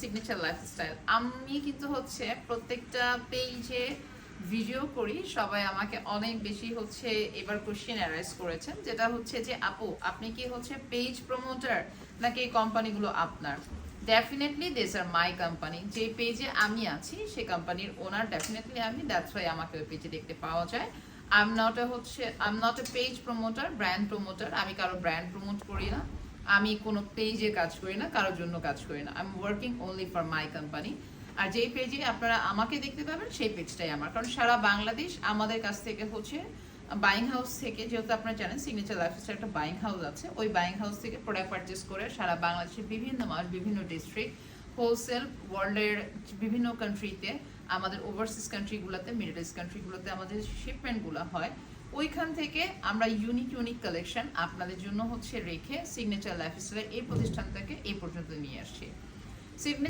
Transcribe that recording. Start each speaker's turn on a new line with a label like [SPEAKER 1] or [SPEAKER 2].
[SPEAKER 1] Signature lifestyle. আমি কিন্তু হচ্ছে প্রত্যেকটা পেজে ভিডিও করি, সবাই আমাকে অনেক বেশি হচ্ছে এবার কোশ্চেন অ্যারাইজ করেছেন, যেটা হচ্ছে যে আপু আপনি কি হচ্ছে পেজ প্রমোটার নাকি এই কোম্পানিগুলো আপনার? Definitely this are my company. যে পেজে আমি আছি সেই কোম্পানির ওনার ডেফিনেটলি আমি, দ্যাটস ওয়াই আমাকে ওই পেজে দেখতে পাওয়া যায়। I am not a page promoter, brand promoter. আমি কারো ব্র্যান্ড প্রমোট করি না, আমি কোনো পেজে কাজ করি না, কারোর জন্য কাজ করি না। I am working only for my company. আর যেই পেজে আপনারা আমাকে দেখতে পাবেন সেই পেজটাই আমার, কারণ সারা বাংলাদেশ আমাদের কাছ থেকে হচ্ছে বাইং হাউস থেকে, যেহেতু আপনারা জানেন সিগনেচার লাইফস্টাইল একটা বাইং হাউস আছে, ওই বাইং হাউস থেকে প্রোডাক্ট পারচেস করে সারা বাংলাদেশের বিভিন্ন মাস, বিভিন্ন ডিস্ট্রিক্ট, হোলসেল, ওয়ার্ল্ডের বিভিন্ন কান্ট্রিতে, আমাদের ওভারসিজ কান্ট্রিগুলোতে, মিডল ইস্ট কান্ট্রিগুলোতে আমাদের শিপমেন্টগুলো হয়। ওইখান থেকে আমরা ইউনিক কালেকশন আপনাদের জন্য হচ্ছে রেখে সিগনেচার লাইফস্টাইলের এই প্রতিষ্ঠানটাকে এই পর্যন্ত নিয়ে আসছি।